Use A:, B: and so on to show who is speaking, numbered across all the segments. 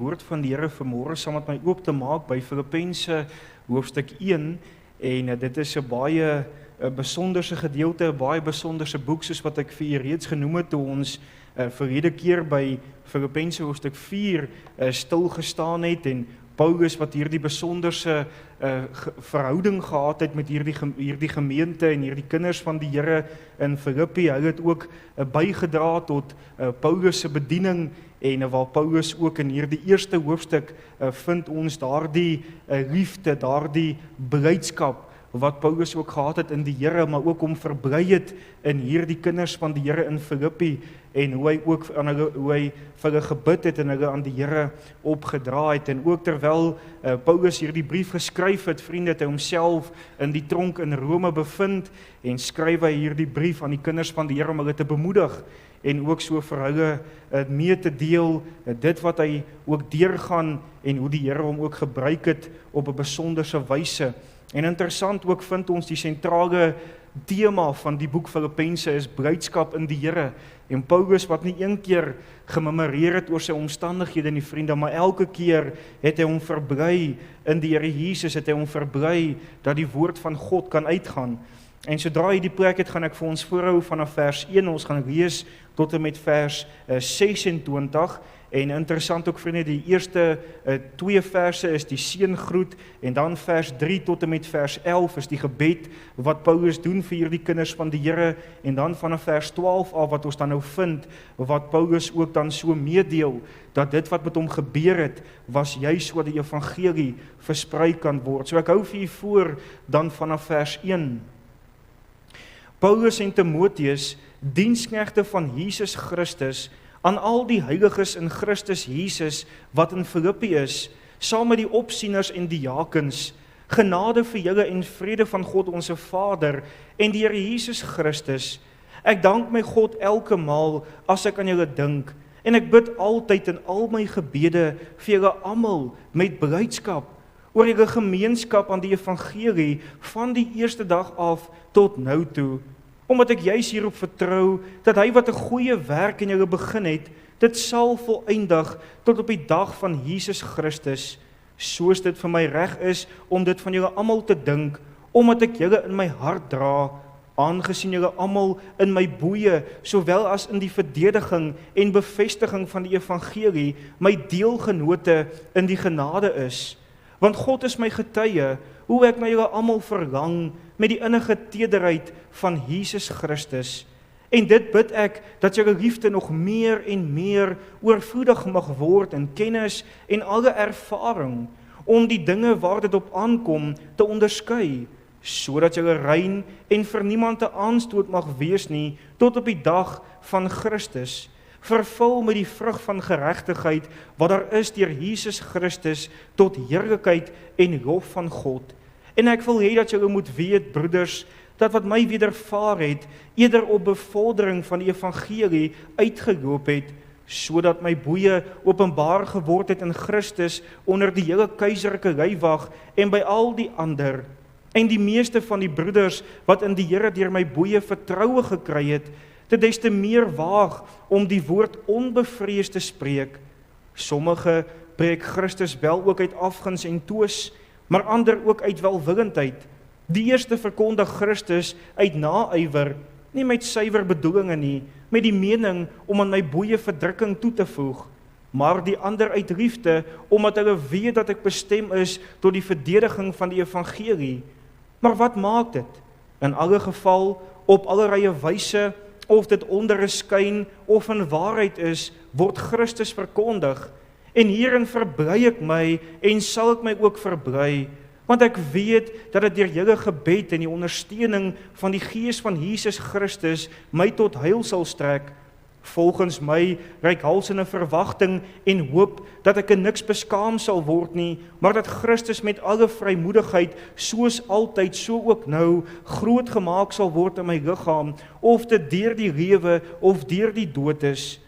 A: woord van die Here vanmôre saam met my oop te maak by Filippense hoofstuk 1 en dit is 'n baie besonderse gedeelte, 'n baie besonderse boek soos wat ek vir julle reeds genoem het toe ons verlede keer by Filippense hoofstuk 4 stil gestaan het en Paulus wat hierdie besonderse verhouding gehad het met hierdie gemeente en hierdie kinders van die Here in Filippi, hy het ook bygedra tot Paulus se bediening en waar Paulus ook in hierdie eerste hoofstuk vind ons daardie liefde, daardie blydskap wat Paulus ook gehad het in die Here, maar ook om verbly het in hierdie kinders van die Here in Filippi en hoe hy ook hoe hy vir hulle gebid het en hulle aan die Here opgedra het en ook terwyl Paulus hierdie brief geskryf het, vriende, het hy homself in die tronk in Rome bevind en skryf hy hierdie brief aan die kinders van die Here om hulle te bemoedig en ook so vir hulle mee te deel dit wat hy ook deurgaan en hoe die Here hom ook gebruik het op 'n besonderse wyse. En interessant ook vind ons die sentrale tema van die boek Filippense is blydskap in die Here. En Paulus wat nie een keer gememoreer het oor sy omstandighede nie, vriende, maar elke keer het hy hom verbly in die Here Jesus, het hy hom verbly dat die woord van God kan uitgaan. En sodra hy die plek het, gaan ek vir ons voorhou vanaf vers 1, ons gaan lees tot en met vers 26, en interessant ook vriende, die eerste 2 verse is die seëngroet, en dan vers 3 tot en met vers 11 is die gebed wat Paulus doen vir hierdie kinders van die Here, en dan vanaf vers 12 af wat ons dan nou vind, wat Paulus ook dan so meedeel, dat dit wat met hom gebeur het, was juis so dat die evangelie versprei kan word. So ek hou vir u voor dan vanaf vers 1. Paulus en Timotheus, diensknegte van Jesus Christus, aan al die heiliges in Christus Jesus, wat in Filippi is, saam met die opsieners en diakens, genade vir julle en vrede van God onze Vader, en die Here Jesus Christus. Ek dank my God elke maal, as ek aan julle dink, en ek bid altyd in al my gebede, vir julle almal, met blydskap, oor julle gemeenskap aan die evangelie, van die eerste dag af, tot nou toe, omdat ek juis hierop vertrou, dat hy wat 'n goeie werk in julle begin het, dit sal volëindig tot op die dag van Jesus Christus, soos dit vir my reg is, om dit van julle almal te dink, omdat ek julle in my hart dra, aangesien julle almal in my boeye, sowel as in die verdediging en bevestiging van die evangelie, my deelgenote in die genade is. Want God is my getuie, hoe ek na julle almal verlang, met die innige tederheid van Jesus Christus. En dit bid ek, dat julle liefde nog meer en meer oorvloedig mag word in kennis en alle ervaring, om die dinge waar dit op aankom te onderskei, sodat julle rein en vir niemand te aanstoot mag wees nie, tot op die dag van Christus, vervul met die vrug van geregtigheid, wat daar is deur Jesus Christus, tot heerlikheid en lof van God. En ek wil hê dat julle moet weet, broeders, dat wat my wedervaar het, eerder op bevordering van die evangelie uitgeloop het, sodat my boeye openbaar geword het in Christus, onder die hele keiserlike leiwag, en by al die ander, en die meeste van die broeders, wat in die Here deur my boeye vertroue gekry het, te des te meer waag, om die woord onbevrees te spreek. Sommige preek Christus wel ook uit afguns en toos, maar ander ook uit welwillendheid. Die eerste verkondig Christus uit naaiwer, nie met suiwer bedoelinge nie, met die mening om aan my boeye verdrukking toe te voeg, maar die ander uit liefde, omdat hulle weet dat ek bestem is tot die verdediging van die evangelie. Maar wat maak dit? In alle geval, op allerlei wyse, of dit onder 'n skyn of in waarheid is, word Christus verkondig. En hierin verbly ek my, en sal ek my ook verbly, want ek weet dat dit deur julle gebed en die ondersteuning van die Gees van Jesus Christus my tot heil sal strek. Volgens my reikhalsende verwagting en hoop dat ek in niks beskaam sal word nie, maar dat Christus met alle vrymoedigheid, soos altyd, so ook nou, groot gemaak sal word in my liggaam, of dit deur die lewe of deur die dood is.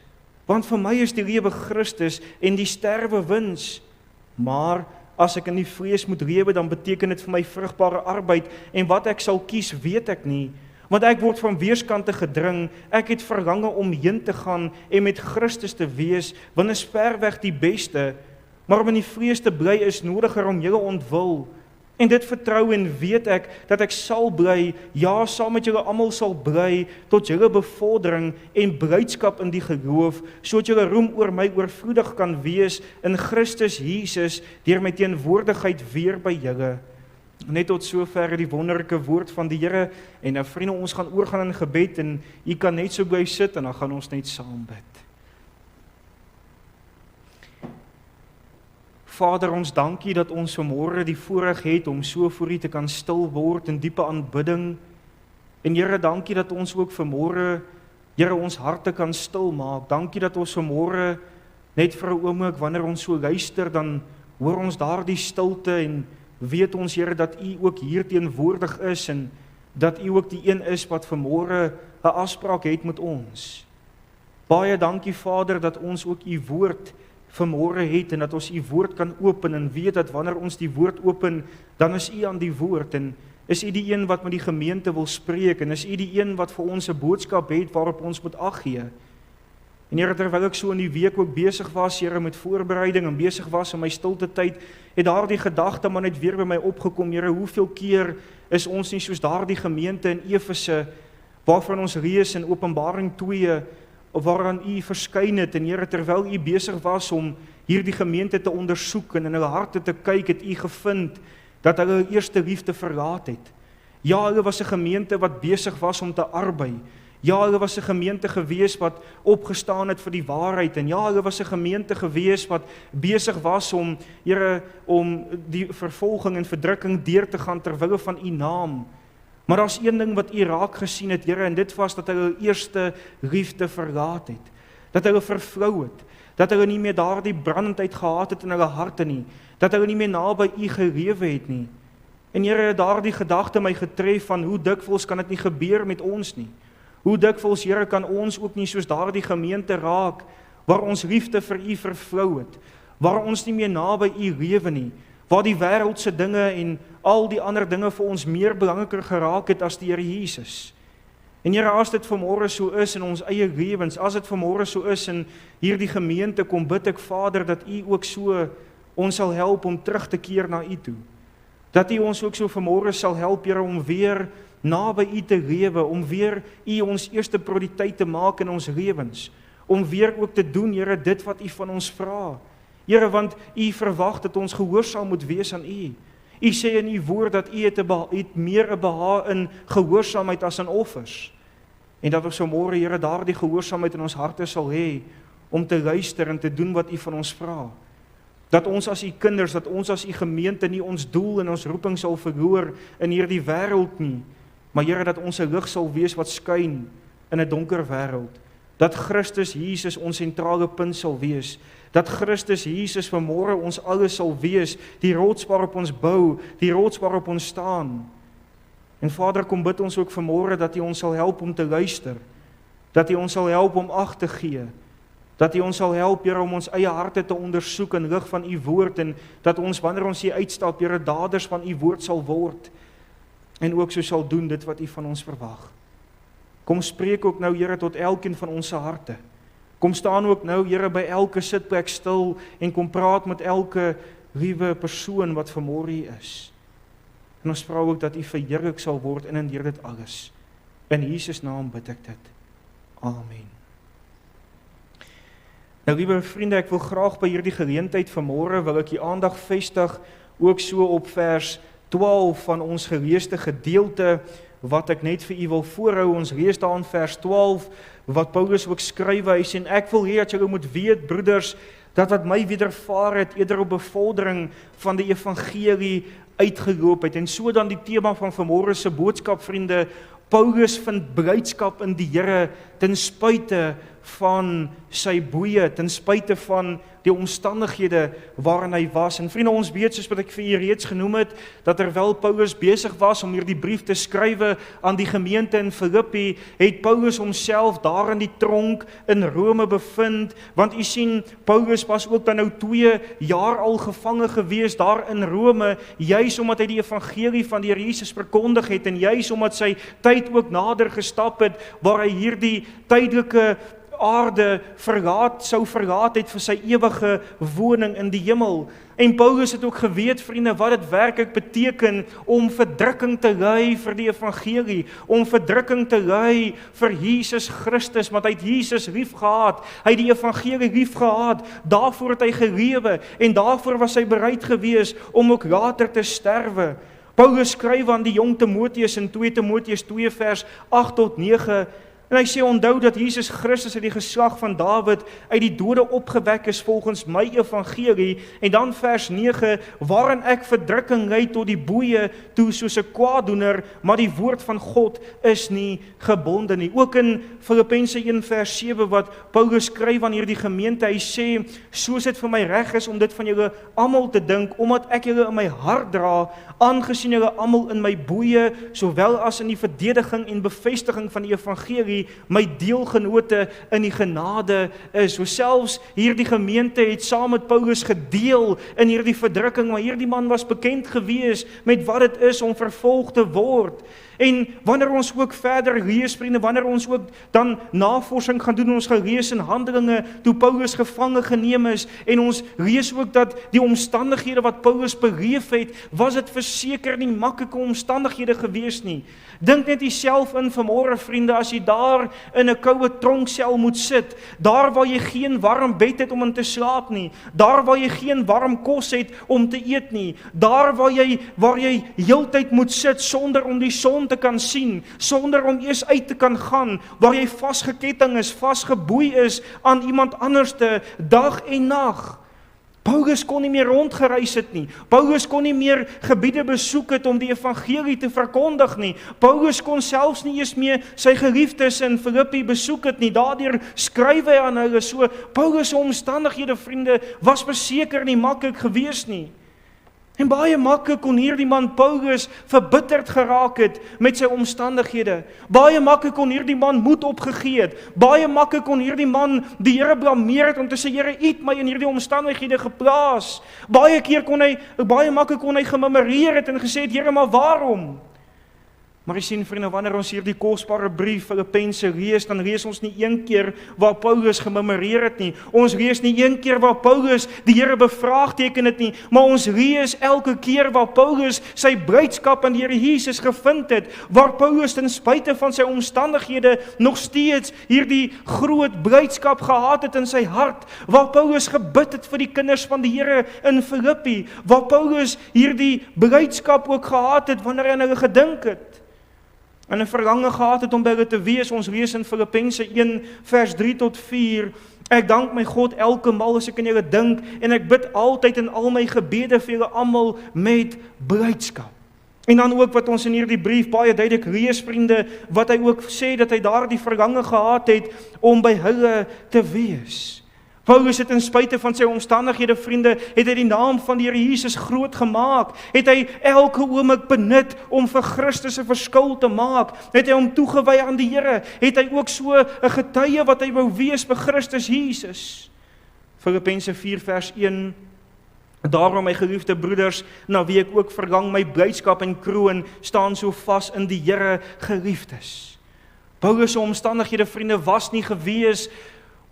A: Want vir my is die lewe Christus en die sterwe wins. Maar as ek in die vlees moet lewe, dan beteken dit vir my vrugbare arbeid, en wat ek sal kies, weet ek nie. Want ek word van weerskante gedring, ek het verlange om heen te gaan en met Christus te wees, want is verweg die beste. maar om in die vrees te bly is nodiger om julle ontwil. En dit vertrou en weet ek, dat ek sal bly, ja, saam met julle almal sal bly, tot julle bevordering en blydskap in die geloof, sodat julle roem oor my oorvloedig kan wees in Christus Jesus, deur my teenwoordigheid weer by julle. Net tot sover die wonderlike woord van die Here, en nou vriende, ons gaan oorgaan in gebed, en u kan net so bly sit, en dan gaan ons net saam bid. Vader, ons dankie dat ons vanmôre die voorreg het om so voor U te kan stil word in diepe aanbidding. En Here, dankie dat ons ook vanmôre, Here, ons harte kan stil maak. Dankie dat ons vanmôre net vir 'n oomblik wanneer ons so luister, dan hoor ons daardie stilte en weet ons, Here, dat U ook hier teenwoordig is en dat U ook die een is wat vanmôre 'n afspraak het met ons. Baie dankie, Vader, dat ons ook U woord vanmôre het en dat ons U woord kan open en weet dat wanneer ons die woord open, dan is U aan die woord en is U die een wat met die gemeente wil spreek en is U die een wat vir ons 'n boodskap het waarop ons moet ag gee. En Here, terwyl ek so in die week ook besig was, Here, met voorbereiding en besig was in my stilte tyd, het daardie gedagte maar net weer by my opgekom, Here, hoeveel keer is ons nie soos daardie gemeente in Efese, waarvan ons lees in Openbaring 2, waaraan U verskyn het, en Here, terwyl U besig was om hierdie gemeente te ondersoek en in hulle harte te kyk, het U gevind dat hulle hul eerste liefde verlaat het. Ja, hulle was 'n gemeente wat besig was om te arbei. Ja, hulle was 'n gemeente gewees wat opgestaan het vir die waarheid, en ja, hulle was 'n gemeente gewees wat besig was om, Here, om die vervolging en verdrukking deur te gaan ter wille van U naam. Maar daar's een ding wat U raak gesien het, Here, en dit was dat hulle hul eerste liefde verlaat het. Dat hulle vervlou het. Dat hulle nie meer daardie brandendheid gehad het in hulle harte nie. Dat hulle nie meer naby U gelewe het nie. En Here, daardie gedagte my getref van hoe dikwels kan dit nie gebeur met ons nie. Hoe dikwels, Here, kan ons ook nie soos daardie gemeente raak, waar ons liefde vir U vervlou het, waar ons nie meer naby U lewe nie, waar die wêreldse dinge en al die ander dinge vir ons meer belangriker geraak het as die Here Jesus. En Here, as dit vanmôre so is in ons eie lewens, as dit vanmôre so is in hierdie gemeente, kom bid ek, Vader, dat U ook so ons sal help om terug te keer na U toe. Dat U ons ook so vanmôre sal help, Here, om weer naby U te lewe, om weer U ons eerste prioriteit te maak in ons lewens, om weer ook te doen, Here, dit wat U van ons vra. Here, want U verwag dat ons gehoorsaam moet wees aan U. U sê in U woord dat U het meer 'n behaag in gehoorsaamheid as in offers. En dat ons vanmôre, Here, daardie gehoorsaamheid in ons harte sal hê om te luister en te doen wat U van ons vra. Dat ons as U kinders, dat ons as U gemeente nie ons doel en ons roeping sal verloor in hierdie wêreld nie, maar Here, dat ons 'n lig sal wees wat skyn in 'n donker wêreld. Dat Christus Jesus ons sentrale punt sal wees. Dat Christus Jesus vanmôre ons alles sal wees, die rots waarop ons bou, die rots waarop ons staan. En Vader, kom bid ons ook vanmôre dat U ons sal help om te luister, dat U ons sal help om ag te gee, dat U ons sal help, Here, om ons eie harte te ondersoek in lig van U woord, en dat ons, wanneer ons hier uitstap, Here, daders van U woord sal word, en ook so sal doen dit wat U van ons verwag. Kom spreek ook nou, Here, tot elkeen van ons se harte. Kom staan ook nou, Here, by elke sitplek stil en kom praat met elke liewe persoon wat vanmôre hier is. En ons vra ook dat U verheerlik sal word in en deur dit alles. In Jesus naam bid ek dit. Amen. Nou, liewe vriende, ek wil graag by hierdie geleentheid vanmôre wil ek die aandag vestig ook so op vers 12 van ons geleesde gedeelte wat ek net vir u wil voorhou. Ons lees daar in vers 12 wat Paulus ook skryf. Hy sê, ek wil hê dat julle moet weet, broeders, dat wat my wedervaar het eerder op bevordering van die evangelie uitgeloop het. En so dan die tema van vanmôre se boodskap, vriende, Paulus vind blydskap in die Here ten spyte van sy boeye, ten spyte van die omstandighede waarin hy was. En vriende, ons weet, soos wat ek vir u reeds genoem het, dat terwyl Paulus besig was om hierdie brief te skrywe aan die gemeente in Filippi, het Paulus homself daar in die tronk in Rome bevind, want u sien, Paulus was ook dan nou 2 jaar al gevange gewees daar in Rome, juis omdat hy die evangelie van die Here Jesus verkondig het, en juis omdat sy tyd ook nader gestap het, waar hy hierdie tydelike aarde sou verlaat het vir sy ewige woning in die hemel. En Paulus het ook geweet, vriende, wat dit werklik beteken om verdrukking te ly vir die evangelie, om verdrukking te ly vir Jesus Christus, want hy het Jesus lief gehad, hy het die evangelie lief gehad, daarvoor het hy gelewe, en daarvoor was hy bereid gewees om ook later te sterwe. Paulus skryf aan die jong Timoteus in 2 Timoteus 2 vers 8 tot 9, en hy sê, onthou dat Jesus Christus uit die geslag van Dawid uit die dode opgewek is volgens my evangelie, en dan vers 9, waarin ek verdrukking ly tot die boeie toe soos 'n kwaaddoener, maar die woord van God is nie gebonde nie. Ook in Filippense 1 vers 7 wat Paulus skryf aan hierdie gemeente, hy sê, soos dit vir my reg is om dit van julle almal te dink, omdat ek julle in my hart dra, aangesien julle almal in my boeie, sowel as in die verdediging en bevestiging van die evangelie, my deelgenote in die genade is. So selfs hierdie gemeente het saam met Paulus gedeel in hierdie verdrukking, maar hierdie man was bekend gewees met wat dit is om vervolg te word. En wanneer ons ook verder lees, vriende, wanneer ons ook dan navorsing gaan doen, ons gaan lees in Handelinge, toe Paulus gevange geneem is, en ons lees ook dat die omstandighede wat Paulus beleef het, was dit verseker nie maklike omstandighede gewees nie. Dink net jouself in vanmôre, vriende, as jy daar in 'n koue tronksel moet sit, daar waar jy geen warm bed het om in te slaap nie, daar waar jy geen warm kos het om te eet nie, daar waar jy heeltyd moet sit sonder om die son te kan sien, sonder om eers uit te kan gaan, waar jy vasgeketting is, vasgeboei is aan iemand anderste, dag en nag. Paulus kon nie meer rondgereis het nie. Paulus kon nie meer gebiede besoek het om die evangelie te verkondig nie. Paulus kon selfs nie eens meer sy geliefdes in Filippi besoek het nie. Daardeur skryf hy aan hulle so. Paulus se omstandighede, vriende, was verseker nie maklik gewees nie. En baie maklik kon hierdie man Paulus verbitterd geraak het met sy omstandighede. Baie maklik kon hierdie man moed opgegee het. Baie maklik kon hierdie man die Here blameer het om te sê, Here, U het my in hierdie omstandighede geplaas. Baie maklik kon hy gemurmureer het en gesê het, Here, maar waarom? Maar jy sien, vriende, wanneer ons hierdie kosbare brief Filippense lees, dan lees ons nie een keer waar Paulus gemurmureer het nie. Ons lees nie een keer waar Paulus die Here bevraagteken het nie, maar ons lees elke keer waar Paulus sy blydskap aan die Here Jesus gevind het, waar Paulus ten spyte van sy omstandighede nog steeds hierdie groot blydskap gehad het in sy hart, waar Paulus gebid het vir die kinders van die Here in Filippi, waar Paulus hierdie blydskap ook gehad het wanneer hy aan hulle gedink het. En 'n verlange gehad het om by hulle te wees. Ons lees in Filippense 1 vers 3 tot 4. Ek dank my God elke maal as ek aan julle dink, en ek bid altyd in al my gebede vir julle almal met blydskap. En dan ook wat ons in hierdie brief baie duidelik lees, vriende, wat hy ook sê dat hy daardie verlange gehad het om by hulle te wees. Paulus het ten spyte van sy omstandighede, vriende, het hy die naam van die Here Jesus groot gemaak, het hy elke oomblik benut om vir Christus 'n verskil te maak, het hy hom toegewy aan die Here, het hy ook so 'n getuie wat hy wou wees vir Christus Jesus. Filippense 4 vers 1, daarom my geliefde broeders, na wie ek ook verlang, my blydskap en kroon, staan so vas in die Here, geliefdes. Paulus se omstandighede, vriende, was nie gewees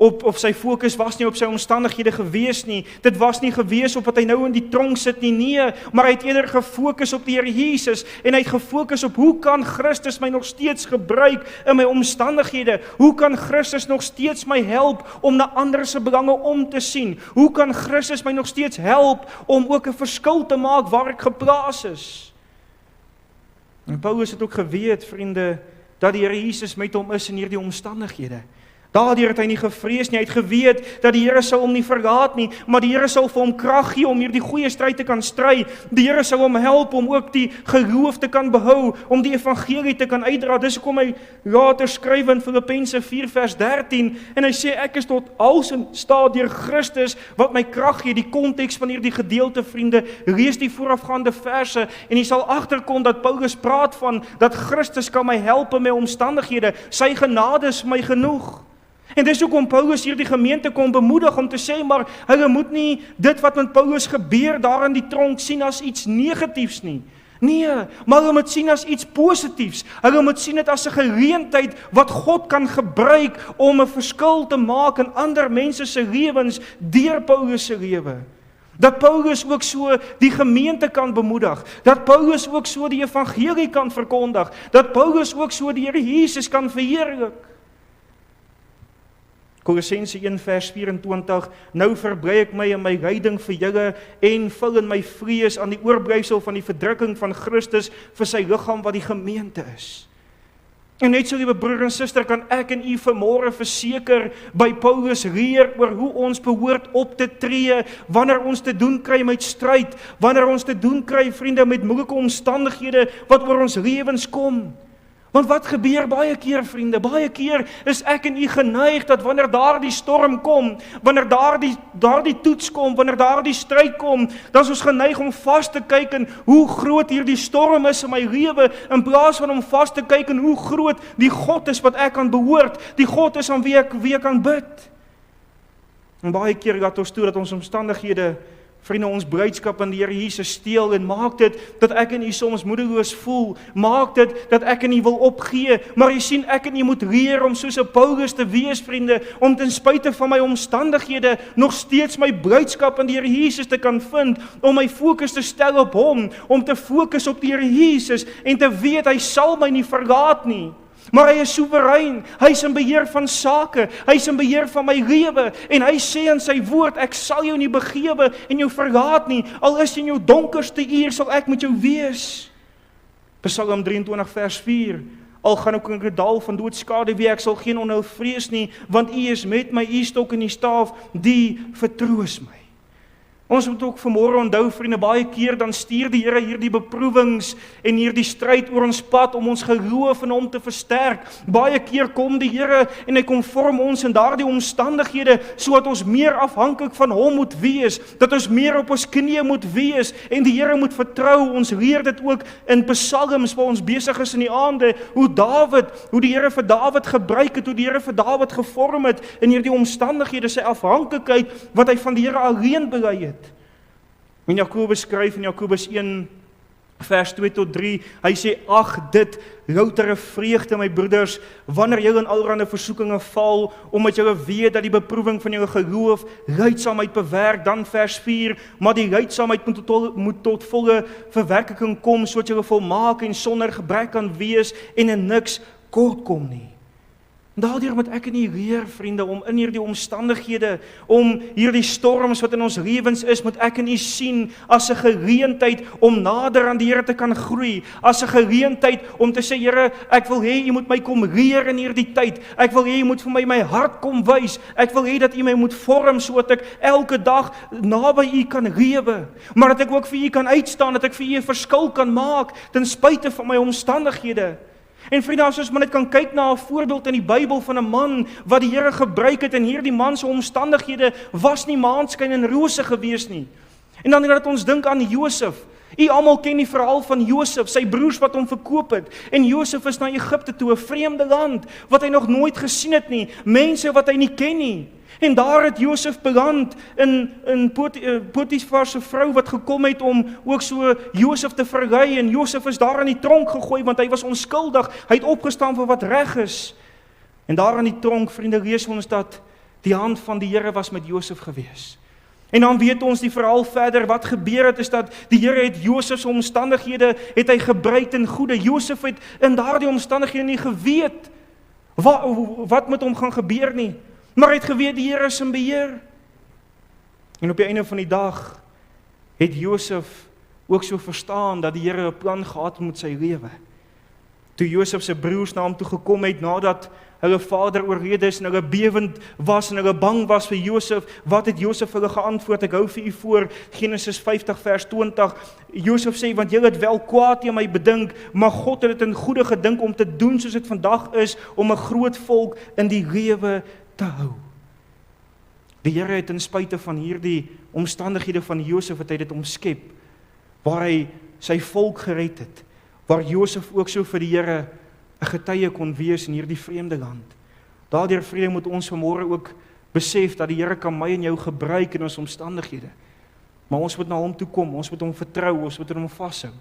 A: of sy fokus was nie op sy omstandighede gewees nie. Dit was nie gewees op wat hy nou in die tronk sit nie, nee, maar hy het eerder gefokus op die Here Jesus, en hy het gefokus op hoe kan Christus my nog steeds gebruik in my omstandighede? Hoe kan Christus nog steeds my help om na ander se belange om te sien? Hoe kan Christus my nog steeds help om ook 'n verskil te maak waar ek geplaas is? En Paulus het ook geweet, vriende, dat die Here Jesus met hom is in hierdie omstandighede. Daardeur het hy nie gevrees nie, hy het geweet dat die Here sal hom nie verlaat nie, maar die Here sal vir hom krag gee om hierdie goeie stryd te kan stry. Die Here sal hom help om ook die geloof te kan behou, om die evangelie te kan uitdra. Dis hoekom hy later skryf in Filippense 4 vers 13, en hy sê, ek is tot alles in staat deur Christus, wat my krag gee. Die konteks van hierdie gedeelte, vriende, lees die voorafgaande verse, en jy sal agterkom dat Paulus praat van, dat Christus kan my help in my omstandighede, sy genade is my genoeg. En dis hoekom Paulus hierdie gemeente kon bemoedig om te sê, maar hulle moet nie dit wat met Paulus gebeur daar in die tronk sien as iets negatiefs nie. Nee, maar hulle moet sien as iets positiefs. Hulle moet sien dit as 'n geleentheid wat God kan gebruik om 'n verskil te maak in ander mense se lewens deur Paulus se lewe. Dat Paulus ook so die gemeente kan bemoedig, dat Paulus ook so die evangelie kan verkondig, dat Paulus ook so die Here Jesus kan verheerlik. Kolossense 1 vers 24, nou verbly ek my in my lyding vir julle en vul in my vrees aan die oorblyfsel van die verdrukking van Christus vir sy liggaam wat die gemeente is. En net so, liewe broer en suster, kan ek en u vanmôre verseker by Paulus leer oor hoe ons behoort op te tree wanneer ons te doen kry met stryd, wanneer ons te doen kry, vriende, met moeilike omstandighede wat oor ons lewens kom. Want wat gebeur baie keer, vriende? Baie keer is ek en u geneig dat wanneer daardie storm kom, wanneer daardie toets kom, wanneer daardie stryd kom, dan is ons geneig om vas te kyk in hoe groot hierdie storm is in my lewe, in plaas van om vas te kyk in hoe groot die God is wat ek kan behoort, die God is aan wie ek kan bid. En baie keer laat ons toe dat ons omstandighede, vriende, ons blydskap in die Here Jesus steel en maak dit dat ek en u soms moedeloos voel, maak dit dat ek en u wil opgee, maar jy sien, ek en u moet leer om soos 'n Paulus te wees, vriende, om ten spyte van my omstandighede nog steeds my blydskap in die Here Jesus te kan vind, om my fokus te stel op hom, om te fokus op die Here Jesus en te weet hy sal my nie verlaat nie. Maar hy is soewerein, hy is in beheer van sake, hy is in beheer van my lewe, en hy sê in sy woord, ek sal jou nie begewe en jou verlaat nie, al is in jou donkerste uur sal ek met jou wees. Psalm 23 vers 4, al gaan ek in 'n dal van doodskaduwee, ek sal geen onheil vrees nie, want u is met my, u stok en die staaf, die vertroos my. Ons moet ook vanmôre onthou, vriende, baie keer dan stuur die Here hierdie beproewings en hierdie stryd oor ons pad om ons geloof in hom te versterk. Baie keer kom die Here en hy kom vorm ons in daardie omstandighede sodat ons meer afhanklik van hom moet wees, dat ons meer op ons knieë moet wees en die Here moet vertrou. Ons leer dit ook in psalms waar ons besig is in die aande, hoe die Here vir Dawid gebruik het, hoe die Here vir Dawid gevorm het in hierdie omstandighede, sy afhanklikheid wat hy van die Here alleen bely het. En Jakobus skryf in Jakobus 1 vers 2 tot 3, hy sê, ag dit loutere vreugde, my broeders, wanneer julle in allerlei versoekinge val, omdat julle weet dat die beproewing van julle geloof lydsaamheid bewerk. Dan vers 4, maar die lydsaamheid moet tot volle verwerking kom, sodat julle volmaak en sonder gebrek kan wees en in niks kort kom nie. Daardeur moet ek en u leer, vriende, om in hierdie omstandighede, om hierdie storms wat in ons lewens is, moet ek en u sien as 'n geleentheid om nader aan die Here te kan groei, as 'n geleentheid om te sê, Here, ek wil hê u moet my kom leer in hierdie tyd, ek wil hê u moet vir my hart kom wys, ek wil hê dat u my moet vorm, sodat ek elke dag naby u kan lewe, maar dat ek ook vir u kan uitstaan, dat ek vir u 'n verskil kan maak, ten spyte van my omstandighede. En vriende, as ons maar net kan kyk na 'n voorbeeld in die Bybel van 'n man wat die Here gebruik het, en hierdie man se omstandighede was nie maanskyn en rose gewees nie. En dan dat ons dink aan Josef. U almal ken die verhaal van Josef, sy broers wat hom verkoop het. En Josef is na Egipte toe, 'n vreemde land wat hy nog nooit gesien het nie, mense wat hy nie ken nie. En daar het Josef beland in Potifar se vrou wat gekom het om ook so Josef te verlei, en Josef is daar in die tronk gegooi want hy was onskuldig, hy het opgestaan vir wat reg is. En daar in die tronk, vriende, lees ons dat die hand van die Here was met Josef gewees. En dan weet ons die verhaal verder, wat gebeur het is dat die Here het Josef se omstandighede het hy gebruik ten goeie. Josef het in daardie omstandighede nie geweet wat met hom gaan gebeur nie. Maar hy het geweet die Here is in beheer. En op die einde van die dag het Josef ook so verstaan dat die Here 'n plan gehad het met sy lewe. Toe Josef se broers na hom toe gekom het nadat hulle vader oorlede is en hulle bewend was en hulle bang was vir Josef, wat het Josef hulle geantwoord? Ek hou vir u voor Genesis 50 vers 20. Josef sê, want julle het wel kwaad teen my bedink, maar God het dit in goeie gedink om te doen soos dit vandag is, om 'n groot volk in die lewe te hou. Die Here het ten spyte van hierdie omstandighede van Josef, het hy dit omskep, waar hy sy volk gered het, waar Josef ook so vir die Here 'n getuie kon wees in hierdie vreemde land. Daardeur, vriende, moet ons vanmôre ook besef dat die Here kan my en jou gebruik in ons omstandighede. Maar ons moet na hom toe kom, ons moet hom vertrou, ons moet hom vashou.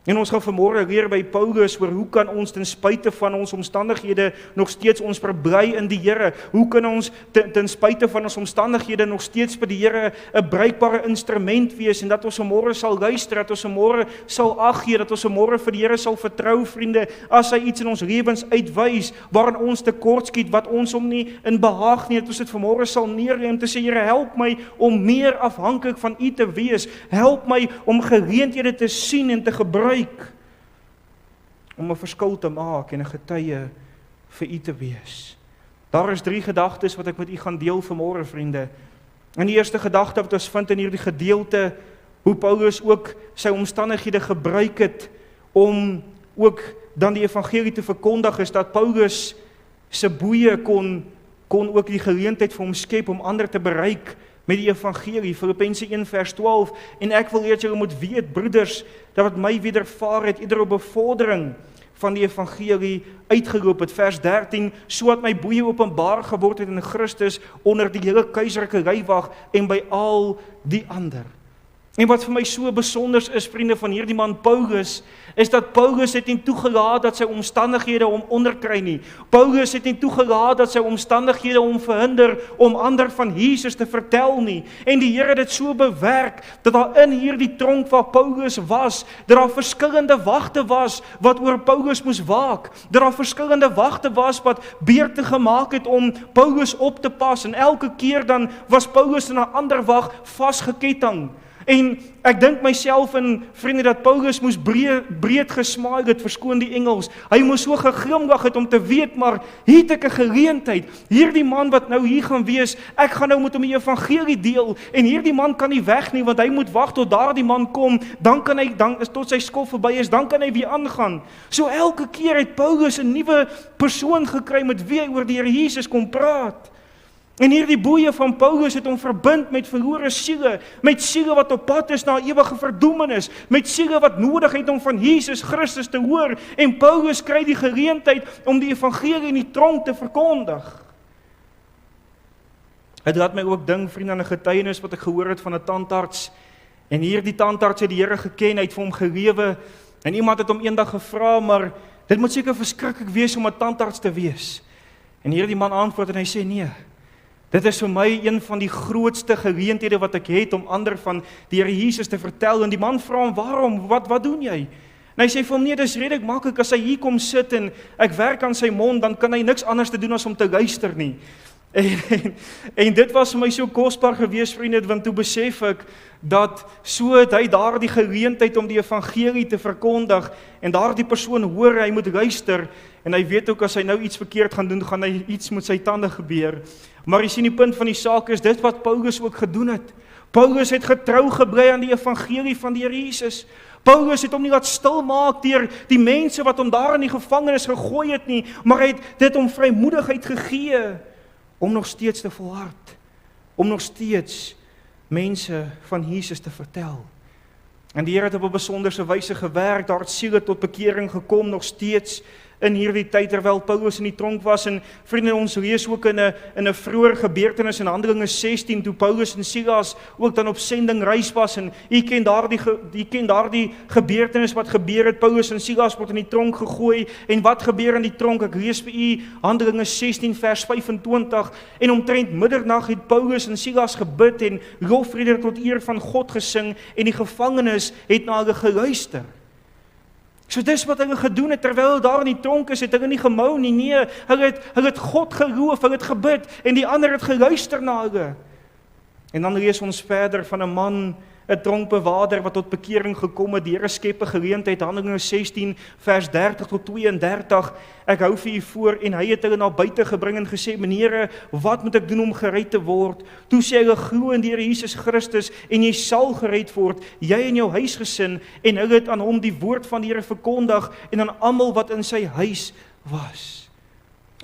A: En ons gaan vanmôre leer by Paulus oor hoe kan ons ten spyte van ons omstandighede nog steeds ons verbly in die Here? Hoe kan ons ten spyte van ons omstandighede nog steeds by die Here 'n bruikbare instrument wees en dat ons vanmôre sal luister, dat ons vanmôre sal ag gee, dat ons vanmôre vir die Here sal vertrou, vriende, as hy iets in ons lewens uitwys waarin ons tekortskiet, wat ons hom nie in behaag nie, dat ons dit vanmôre sal neerlê om te sê, Here, help my om meer afhanklik van U te wees. Help my om geleenthede te sien en te gebruik om 'n verskil te maak en 'n getuie vir U te wees. Daar is 3 gedagtes wat ek met U gaan deel vanmôre, vriende. En die eerste gedagte wat ons vind in hierdie gedeelte, hoe Paulus ook sy omstandighede gebruik het om ook dan die evangelie te verkondig, is dat Paulus se boeye kon ook die geleentheid vir hom skep om ander te bereik met die evangelie. Filippense 1 vers 12, en ek wil hê julle moet weet, broeders, dat wat my wedervaar het, ieder op bevordering van die evangelie uitgeloop het. Vers 13, sodat my boeye openbaar geword het in Christus onder die hele keizerlike leiwag en by al die ander. En wat vir my so besonders is, vriende, van hierdie man Paulus, is dat Paulus het nie toegelaat dat sy omstandighede hom onderkry nie. Paulus het nie toegelaat dat sy omstandighede hom verhinder om ander van Jesus te vertel nie. En die Here het dit so bewerk, dat daar in hierdie tronk waar Paulus was, dat daar verskillende wagte was, wat oor Paulus moes waak, dat daar verskillende wagte was, wat beurte gemaak het om Paulus op te pas, en elke keer dan was Paulus in 'n ander wag vasgeketting. En ek dink myself en vriende dat Paulus moes breed gesmaak het, verskoon die Engels. Hy moes so geglimlag het om te weet, maar hier het ek 'n geleentheid. Hierdie man wat nou hier gaan wees, ek gaan nou met hom die evangelie deel, en hierdie man kan nie weg nie, want hy moet wag tot daardie man kom, dan tot sy skof verby is, dan kan hy weer aangaan. So elke keer het Paulus 'n nuwe persoon gekry met wie hy oor die Here Jesus kon praat. En hierdie boeye van Paulus het hom verbind met verlore siele, met siele wat op pad is na ewige verdoemenis, met siele wat nodig het om van Jesus Christus te hoor, en Paulus kry die geleentheid om die evangelie in die tronk te verkondig. Het laat my ook dink, vriende, aan 'n getuienis wat ek gehoor het van 'n tandarts, en hierdie tandarts het die Here geken, hy het vir hom gelewe, en iemand het hom eendag gevra, maar dit moet seker verskriklik wees om 'n tandarts te wees. En hierdie man antwoord en hy sê, nee, dit is vir my een van die grootste geleenthede wat ek het om ander van die Here Jesus te vertel. En die man vra hom, waarom? Wat doen jy? En hy sê vir hom, nee, dis redelik maklik, as hy hier kom sit en ek werk aan sy mond, dan kan hy niks anders te doen as om te luister nie. En dit was vir my so kosbaar gewees, vriende, want toe besef ek dat so het hy daar die geleentheid om die evangelie te verkondig, en daar die persoon hoor, hy moet luister, en hy weet ook as hy nou iets verkeerd gaan doen, gaan hy iets met sy tande gebeur. Maar jy sien, die punt van die saak is, dit wat Paulus ook gedoen het. Paulus het getrou gebly aan die evangelie van die Here Jesus. Paulus het hom nie laat stil maak deur die mense wat hom daar in die gevangenis gegooi het nie, maar hy het dit om vrymoedigheid gegee, om nog steeds te volhard, om nog steeds mense van Jesus te vertel. En die Here het op 'n besonderse wyse gewerk, daar het siele tot bekering gekom, nog steeds in hierdie tyd terwyl Paulus in die tronk was. En vriende, ons lees ook in 'n vroeër gebeurtenis in Handelinge 16, toe Paulus en Silas ook dan op sendingreis was, en u ken daardie gebeurtenis wat gebeur het. Paulus en Silas word in die tronk gegooi, en wat gebeur in die tronk? Ek lees vir u Handelinge 16 vers 25, en omtrent middernag het Paulus en Silas gebid en lofliedere tot eer van God gesing, en die gevangenes het na hulle geluister. So dis wat hulle gedoen het, terwyl hulle daar in die tronk is, het hulle nie gemou nie, nee, hulle het God geloof, hulle het gebid, en die ander het geluister na hulle. En dan lees ons verder van 'n man, 'n tronkbewaarder wat tot bekering gekom het. Die Here skep 'n geleentheid, Handelinge 16 vers 30 tot 32. Ek hou vir u voor, en hy het hulle na buite gebring en gesê, meneere, wat moet ek doen om gered te word? Toe sê hulle, glo in die Here Jesus Christus en jy sal gered word, jy en jou huisgesin. En hulle het aan hom die woord van die Here verkondig en aan almal wat in sy huis was.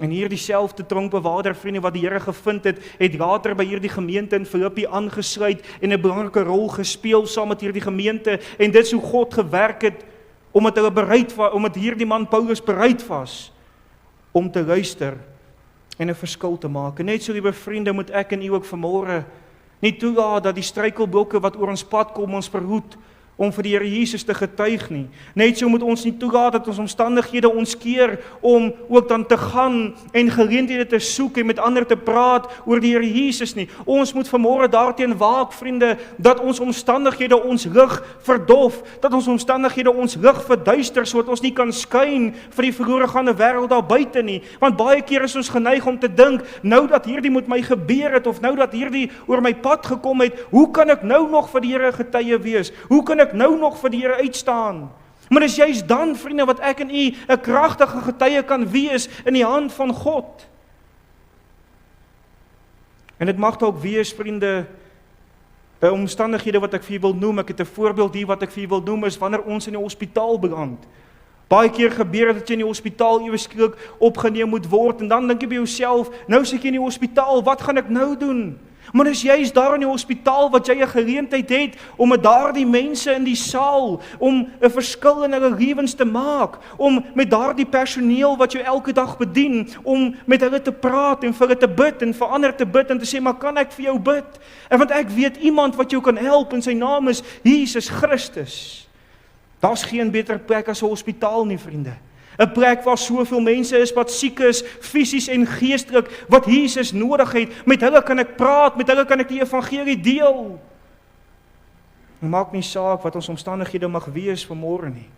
A: En hier dieselfde tronkbewaarder, vriende, wat die Here gevind het later by hierdie gemeente in Filippi aangesluit en 'n belangrike rol gespeel saam met hierdie gemeente. En dit is hoe God gewerk het, omdat hierdie man Paulus bereid was om te luister en 'n verskil te maak. En net so, liewe vriende, moet ek en u ook vanmôre nie toelaat dat die struikelblokke wat oor ons pad kom ons verhoed om vir die Here Jesus te getuig nie. Net so moet ons nie toelaat dat ons omstandighede ons keer om ook dan te gaan en geleenthede te soek en met ander te praat oor die Here Jesus nie. Ons moet vanmôre daarteen waak, vriende, dat ons omstandighede ons lig verdof, dat ons omstandighede ons lig verduister, sodat ons nie kan skyn vir die verlore gaande wêreld daar buite nie. Want baie keer is ons geneig om te dink, nou dat hierdie met my gebeur het, of nou dat hierdie oor my pad gekom het, hoe kan ek nou nog vir die Here getuie wees? Hoe kan ek nou nog vir die Here uitstaan? Maar dis juist dan, vriende, wat ek en u 'n kragtige getuie kan wees in die hand van God. En dit mag ook wees, vriende, omstandighede wat ek vir u wil noem. Ek het 'n voorbeeld hier wat ek vir u wil noem, is wanneer ons in die hospitaal beland. Baie keer gebeur dit dat jy in die hospitaal ewe skielik opgeneem moet word, en dan dink jy by jouself, nou is ek in die hospitaal, wat gaan ek nou doen? Maar dis juist daar in die hospitaal wat jy 'n geleentheid het om met daardie mense in die saal, om 'n verskil in hulle lewens te maak, om met daardie personeel wat jou elke dag bedien, om met hulle te praat en vir hulle te bid en vir ander te bid en te sê, maar kan ek vir jou bid? En want ek weet iemand wat jou kan help en sy naam is Jesus Christus. Daar's geen beter plek as 'n hospitaal nie, vriende. 'n plek waar soveel mense is wat siek is, fisies en geestelik, wat Jesus nodig het. Met hulle kan ek praat, met hulle kan ek die evangelie deel. Het maak nie saak wat ons omstandighede mag wees vanmôre nie.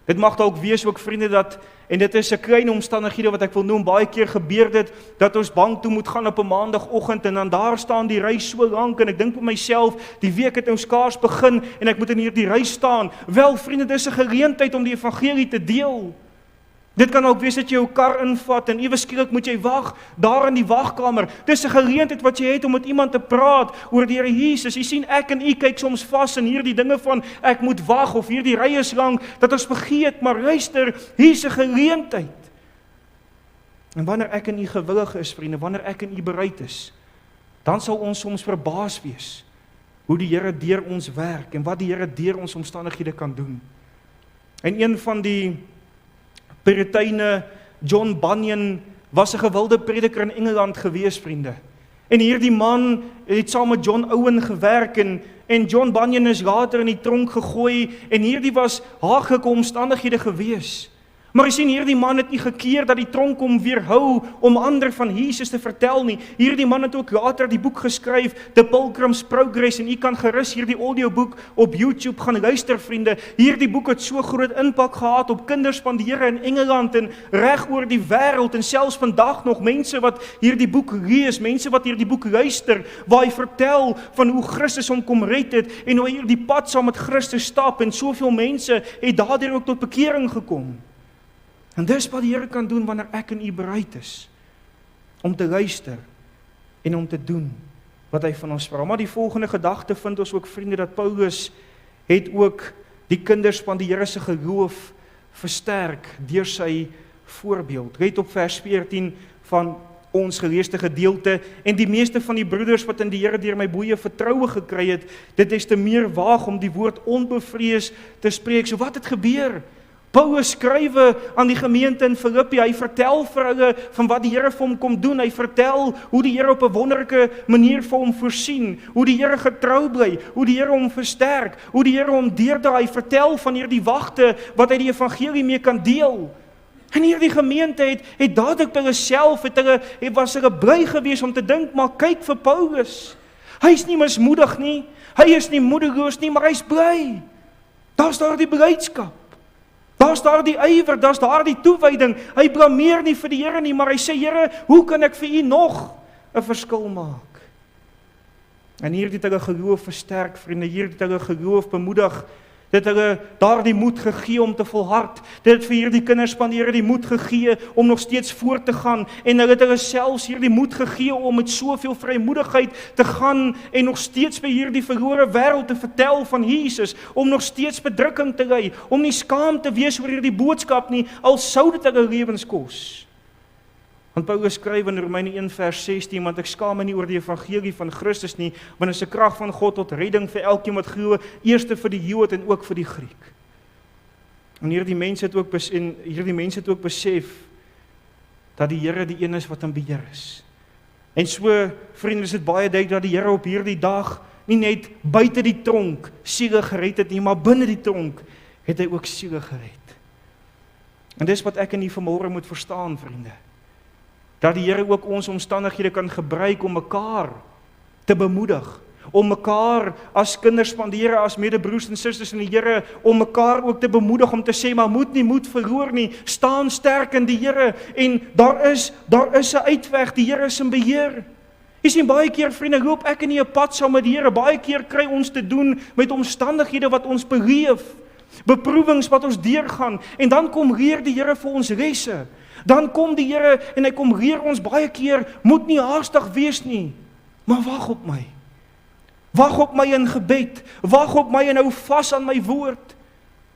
A: Dit mag dalk wees ook, vriende, dat, en dit is 'n klein omstandighede wat ek wil noem, baie keer gebeur dit, dat ons bank toe moet gaan op 'n maandagooggend, en dan daar staan die ry so lank, en ek dink vir myself, die week het nou skaars begin, en ek moet in hierdie ry staan. Wel, vriende, dis 'n geleentheid om die evangelie te deel. Dit kan ook wees dat jy jou kar invat en ewe skielik moet jy wag daar in die wagkamer. Dis 'n geleentheid wat jy het om met iemand te praat oor die Here Jesus. Jy sien, ek en u kyk soms vas in hierdie dinge van ek moet wag of hierdie ry is lank, dat ons vergeet, maar luister, hier's 'n geleentheid. En wanneer ek en u gewillig is, vriende, wanneer ek en u bereid is, dan sal ons soms verbaas wees hoe die Here deur ons werk en wat die Here deur ons omstandighede kan doen. En een van die Puriteine, John Bunyan, was 'n gewilde prediker in Engeland gewees, vriende. En hierdie man het saam met John Owen gewerk, en John Bunyan is later in die tronk gegooi, en hierdie was haaglike omstandighede gewees. Maar jy sien, hierdie man het nie gekeer dat die tronk hom weerhou om ander van Jesus te vertel nie. Hierdie man het ook later die boek geskryf, The Pilgrim's Progress, en jy kan gerus hierdie audioboek op YouTube gaan luister, vriende. Hierdie boek het so groot impak gehad op kinders van die Here in Engeland en reg oor die wêreld, en selfs vandag nog mense wat hierdie boek lees, mense wat hierdie boek luister, waar hy vertel van hoe Christus hom kom red het, en hoe hy hierdie pad saam met Christus stap, en soveel mense het daardeur ook tot bekering gekom. En dis wat die Here kan doen wanneer ek en u bereid is om te luister en om te doen wat hy van ons vra. Maar die volgende gedagte vind ons ook, vriende, dat Paulus het ook die kinders van die Here se geloof versterk deur sy voorbeeld. Let op vers 14 van ons geleesde gedeelte, en die meeste van die broeders wat in die Here deur my boeie vertroue gekry het, dit is te meer waag om die woord onbevrees te spreek. So wat het gebeur? Paulus skrywe aan die gemeente in Filippi, hy vertel vir hulle van wat die Here vir hom kom doen, hy vertel hoe die Here op 'n wonderlike manier vir hom voorsien, hoe die Here getrou bly, hoe die Here hom versterk, hoe die Here hom deurdra, hy vertel van hierdie wagte wat hy die evangelie mee kan deel. En hierdie gemeente het dadelik by hulself, was hulle bly gewees om te dink, maar kyk vir Paulus, hy is nie mismoedig nie, hy is nie moedeloos nie, maar hy is bly. Daar's daar die blydskap. Daar's daar die ywer, daar's daar die toewyding. Hy blameer nie vir die Here nie, maar hy sê, Here, hoe kan ek vir u nog 'n verskil maak? En hier het hulle geloof versterk, vriende, hier het hulle geloof bemoedig, dit het hulle daardie moed gegee om te volhard, dit het vir hierdie kinders van die Here die moed gegee om nog steeds voort te gaan, en hulle het hulle selfs hierdie moed gegee om met soveel vrymoedigheid te gaan, en nog steeds by hierdie verlore wêreld te vertel van Jesus, om nog steeds bedrukking te ly, om nie skaam te wees oor hierdie boodskap nie, al sou dit hulle lewens kos. Want Paulus skryf in Romeine 1 vers 16, want ek skaam my nie oor die evangelie van Christus nie, want dit is 'n krag van God tot redding vir elkeen wat glo, eers vir die Jood en ook vir die Griek. En hierdie mense het ook besef dat die Here die een is wat in beheer is. En so, vriende, is dit baie duidelik dat die Here op hierdie dag nie net buite die tronk siele gered het nie, maar binne die tronk het hy ook siele gered. En dis wat ek en u vanmôre moet verstaan, vriende. Dat die Here ook ons omstandighede kan gebruik om mekaar te bemoedig, om mekaar as kinders van die Here, as medebroers en susters in die Here, om mekaar ook te bemoedig om te sê, maar moet nie moed verloor nie, staan sterk in die Here, en daar is 'n uitweg, die Here is in beheer. Jy sien, baie keer, vriende, loop ek in 'n pad saam met die Here, baie keer kry ons te doen met omstandighede wat ons beleef, beproewings wat ons deurgaan, en dan kom leer die Here vir ons lesse. Dan kom die Here en hy kom leer ons baie keer, moet nie haastig wees nie, maar wag op my. Wag op my in gebed, wag op my en hou vas aan my woord.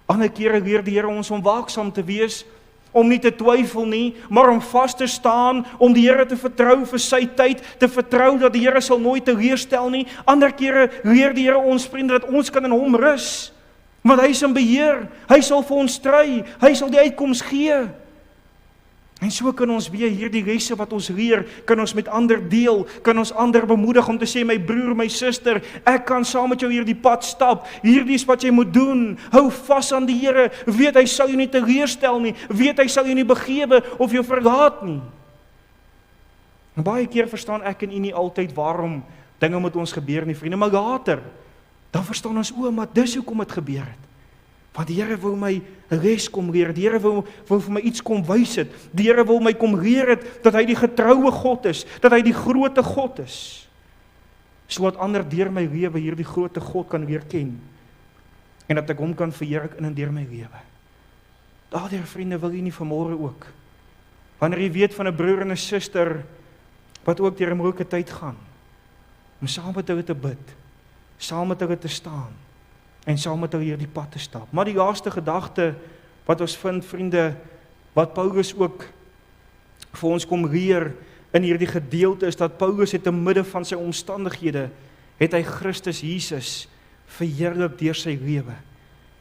A: Ander kere leer die Here ons om waaksaam te wees, om nie te twyfel nie, maar om vas te staan, om die Here te vertrou vir sy tyd, te vertrou dat die Here sal nooit teleurstel nie. Ander kere leer die Here ons, vriende, dat ons kan in hom rus, want hy is in beheer, hy sal vir ons stry, hy sal die uitkoms gee. En so kan ons weer hierdie lesse wat ons leer, kan ons met ander deel, kan ons ander bemoedig om te sê, my broer, my suster, ek kan saam met jou hierdie pad stap, hierdie is wat jy moet doen, hou vas aan die Here, weet hy sal jou nie teleurstel nie, weet hy sal jou nie begewe of jou verlaat nie. En baie keer verstaan ek en u nie altyd waarom dinge met ons gebeur nie, vriende, maar later, dan verstaan ons, maar dis hoekom het gebeur het. Want die Here wil my 'n les kom leer, die Here wil vir my iets kom wys het, die Here wil my kom leer het, dat hy die getroue God is, dat hy die groote God is, sodat ander deur my lewe hierdie groote God kan leer ken, en dat ek hom kan verheerlik in en deur my lewe. Daardeur, vriende, wil jy nie vanmôre ook, wanneer jy weet van 'n broer en 'n suster, wat ook deur 'n moeilike tyd gaan, om saam met hulle te bid, saam met hulle te staan, en saam met hulle hierdie pad te stap. Maar die laaste gedagte wat ons vind, vriende, wat Paulus ook vir ons kom leer in hierdie gedeelte, is dat Paulus het te midde van sy omstandighede, het hy Christus Jesus verheerlik deur sy lewe.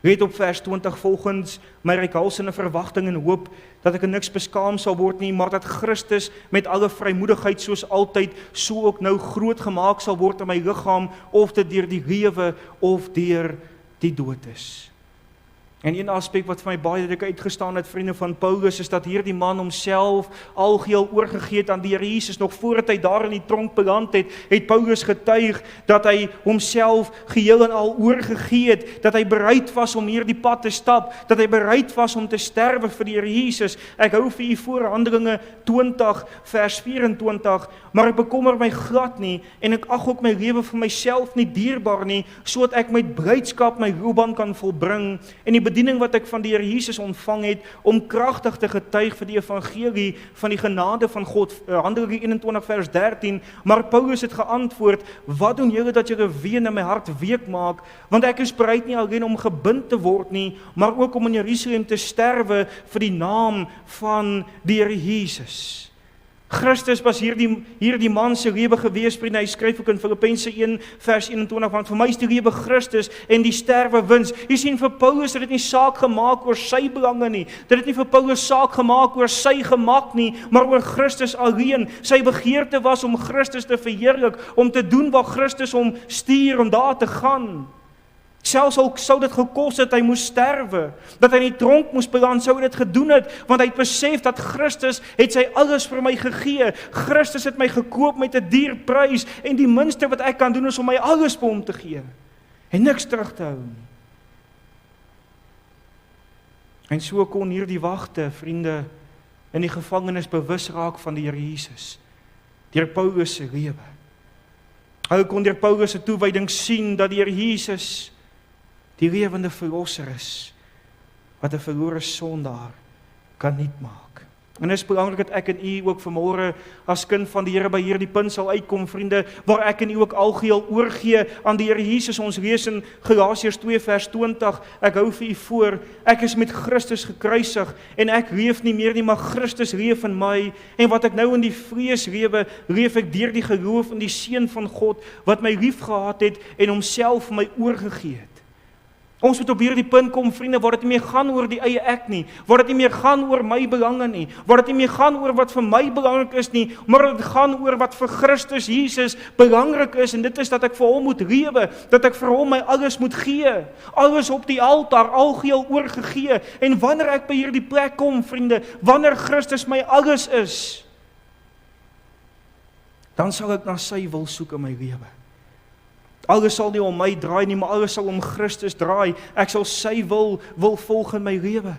A: Let op vers 20 volgens my reikhalsende verwagting en hoop, dat ek in niks beskaam sal word nie, maar dat Christus met alle vrymoedigheid soos altyd, so ook nou groot gemaak sal word in my liggaam, of dit deur die lewe of deur die dood is. En een aspek wat vir my baie dik uitgestaan het, vriende, van Paulus, is dat hierdie man homself algeheel oorgegee het aan die Here Jesus. Nog voordat hy daar in die tronk beland het, het Paulus getuig dat hy homself geheel en al oorgegee het, dat hy bereid was om hierdie pad te stap, dat hy bereid was om te sterwe vir die Here Jesus. Ek hou vir u voor Handelinge 20 vers 24, maar ek bekommer my glad nie, en ek ag ook my lewe vir myself nie dierbaar nie, sodat ek met blydskap my loopbaan kan volbring, en die bediening wat ek van die Here Jesus ontvang het, om kragtig te getuig vir die evangelie van die genade van God. Handelinge 21 vers 13, maar Paulus het geantwoord, wat doen julle dat julle ween in my hart week maak, want ek is bereid nie alleen om gebind te word nie, maar ook om in Jerusalem te sterwe vir die naam van die Here Jesus. Christus was hierdie man se lewe gewees, vriende. Hy skryf ook in Filippense 1 vers 21, want vir my is die lewe Christus en die sterwe wins. Jy sien, vir Paulus het dit nie saak gemaak oor sy belange nie, dit het nie vir Paulus saak gemaak oor sy gemak nie, maar oor Christus alleen. Sy begeerte was om Christus te verheerlik, om te doen wat Christus hom stuur om daar te gaan. Selfs al sou dit gekos het, hy moes sterwe, dat hy in die tronk moes beland, sou hy dit gedoen het, want hy het besef dat Christus het sy alles vir my gegee, Christus het my gekoop met 'n duur prys, en die minste wat ek kan doen is om my alles vir hom te gee, en niks terug te hou nie. En so kon hierdie wagte, vriende, in die gevangenis bewus raak van die Here Jesus, deur Paulus se lewe. Hulle kon deur Paulus se toewyding sien dat die Here Jesus die lewende verlosser is, wat 'n verlore sondaar kan nuut maak. En dit is belangrik dat ek en u ook vanmôre as kind van die Here by hierdie punt sal uitkom, vriende, waar ek en u ook algeheel oorgee aan die Here Jesus. Ons lees in Galasiërs 2 vers 20, ek hou vir u voor, ek is met Christus gekruisig, en ek leef nie meer nie, maar Christus leef in my, en wat ek nou in die vlees lewe, leef ek deur die geloof in die Seun van God, wat my lief gehad het, en homself vir my oorgegee het. Ons moet op hierdie punt kom, vriende, waar dit nie meer gaan oor die eie ek nie, waar dit nie meer gaan oor my belange nie, waar dit nie meer gaan oor wat vir my belangrik is nie, maar dit gaan oor wat vir Christus Jesus belangrik is, en dit is dat ek vir hom moet lewe, dat ek vir hom my alles moet gee, alles op die altaar, algeheel oorgegee, en wanneer ek by hierdie plek kom, vriende, wanneer Christus my alles is, dan sal ek na sy wil soek in my lewe. Alles sal nie om my draai nie, maar alles sal om Christus draai. Ek sal sy wil volg in my lewe.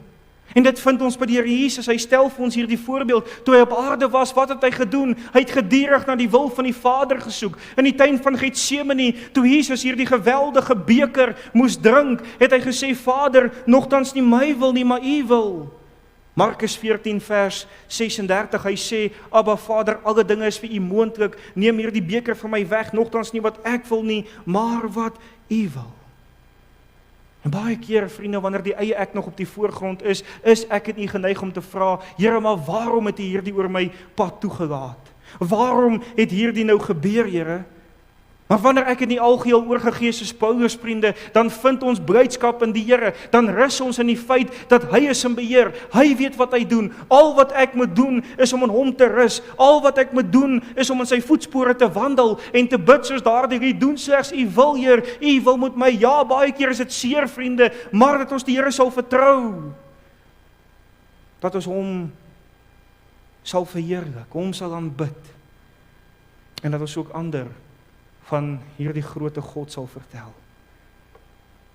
A: En dit vind ons by die Here Jesus. Hy stel vir ons hierdie voorbeeld. Toe hy op aarde was, wat het hy gedoen? Hy het gedurig na die wil van die Vader gesoek. In die tuin van Getsemane, toe Jesus hierdie geweldige beker moes drink, het hy gesê, Vader, nogtans nie my wil nie, maar u wil. Markus 14 vers 36, hy sê, Abba Vader, alle dinge is vir u moontlik, neem hierdie beker van my weg, nogtans nie wat ek wil nie, maar wat u wil. En baie keer, vriende, wanneer die eie ek nog op die voorgrond is ek nie geneig om te vra, Here, maar waarom het u hierdie oor my pad toegelaat? Waarom het hierdie nou gebeur, Here? Maar wanneer ek in die algeheel oorgegee soos Paulus, vriende, dan vind ons blydskap in die Here, dan rus ons in die feit dat hy is in beheer, hy weet wat hy doen, al wat ek moet doen is om in hom te rus, al wat ek moet doen is om in sy voetspore te wandel en te bid soos daardie lied, doen slegs u wil, Heer, u wil met my, ja, baie keer is dit seer, vriende, maar dat ons die Here sal vertrou, dat ons hom sal verheerlik, hom sal aanbid, en dat ons ook ander van hierdie grote God sal vertel.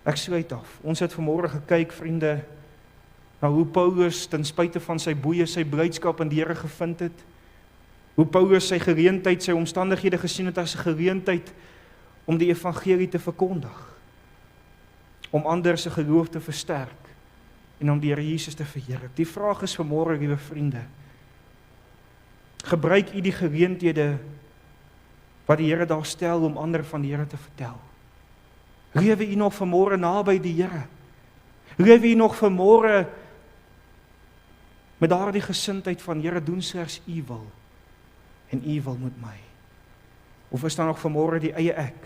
A: Ek sluit af. Ons het vanmôre gekyk, vriende, na hoe Paulus ten spyte van sy boeie, sy blydskap in die Here gevind het. Hoe Paulus sy geleentheid, sy omstandighede gesien het as 'n geleentheid om die evangelie te verkondig. Om ander se geloof te versterk en om die Here Jesus te verheerlik. Die vraag is vanmôre, liewe vriende, gebruik u die geleenthede wat die Here daar stel om ander van die Here te vertel? Lewe u nog vanmôre naby die Here? Lewe u nog vanmôre met daardie gesindheid van Here, doen slegs u wil en u wil met my? Of is daar nog vanmôre die eie ek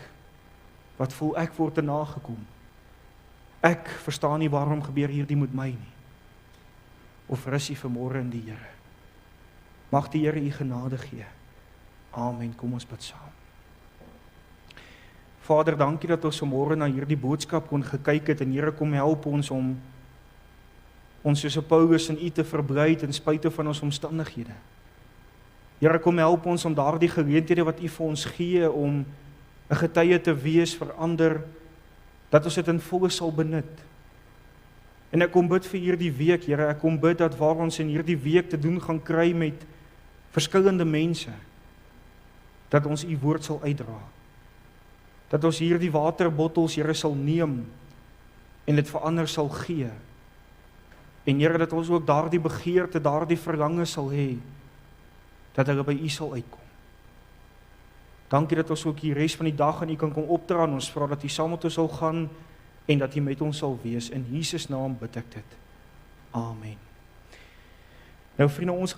A: wat voel ek word te nagekom? Ek verstaan nie waarom gebeur hierdie met my nie. Of rus u vanmôre in die Here? Mag die Here u genade gee. Amen. Kom ons bid saam. Vader, dankie dat ons vanmôre na hierdie boodskap kon gekyk het, en Here, kom help ons om ons soos Paulus in u te verbly ten spyte van ons omstandighede. Here, kom help ons om daardie geleenthede wat u vir ons gee om 'n getuie te wees vir ander, dat ons dit in volle sal benut. En ek kom bid vir hierdie week, Here, ek kom bid dat waar ons in hierdie week te doen gaan kry met verskillende mense, dat ons u woord sal uitdra. Dat ons hierdie waterbottels, Here, sal neem en dit vir ander sal gee. En Here, dat ons ook daardie begeerte, daardie verlange sal hê, dat hulle by u sal uitkom. Dankie dat ons ook die res van die dag aan u kan kom opdra, en ons vra dat u saam met ons sal gaan en dat u met ons sal wees. In Jesus naam bid ek dit. Amen. Nou vriende, ons